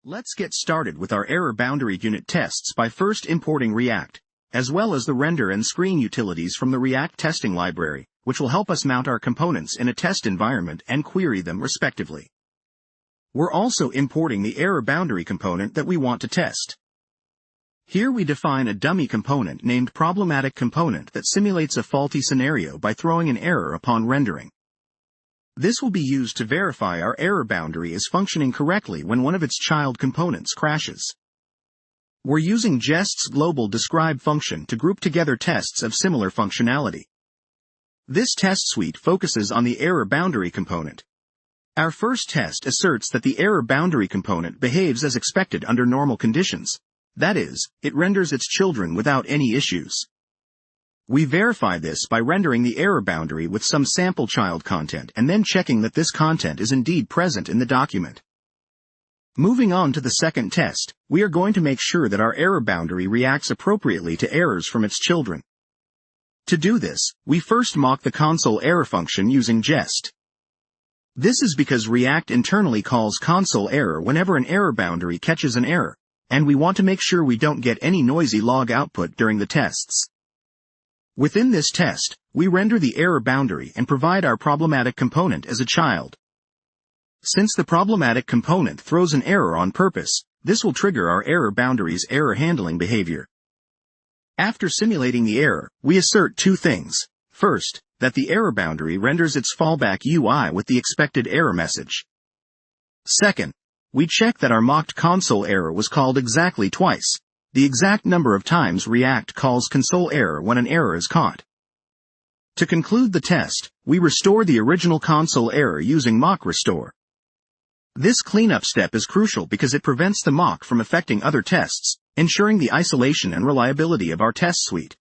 Let's get started with our error boundary unit tests by first importing React, as well as the render and screen utilities from the React testing library, which will help us mount our components in a test environment and query them respectively. We're also importing the error boundary component that we want to test. Here we define a dummy component named problematic component that simulates a faulty scenario by throwing an error upon rendering. This will be used to verify our error boundary is functioning correctly when one of its child components crashes. We're using Jest's global describe function to group together tests of similar functionality. This test suite focuses on the error boundary component. Our first test asserts that the error boundary component behaves as expected under normal conditions. That is, it renders its children without any issues. We verify this by rendering the error boundary with some sample child content and then checking that this content is indeed present in the document. Moving on to the second test, we are going to make sure that our error boundary reacts appropriately to errors from its children. To do this, we first mock the console error function using Jest. This is because React internally calls console error whenever an error boundary catches an error, and we want to make sure we don't get any noisy log output during the tests. Within this test, we render the error boundary and provide our problematic component as a child. Since the problematic component throws an error on purpose, this will trigger our error boundary's error handling behavior. After simulating the error, we assert two things. First, that the error boundary renders its fallback UI with the expected error message. Second, we check that our mocked console error was called exactly twice, the exact number of times React calls console error when an error is caught. To conclude the test, we restore the original console error using mock restore. This cleanup step is crucial because it prevents the mock from affecting other tests, ensuring the isolation and reliability of our test suite.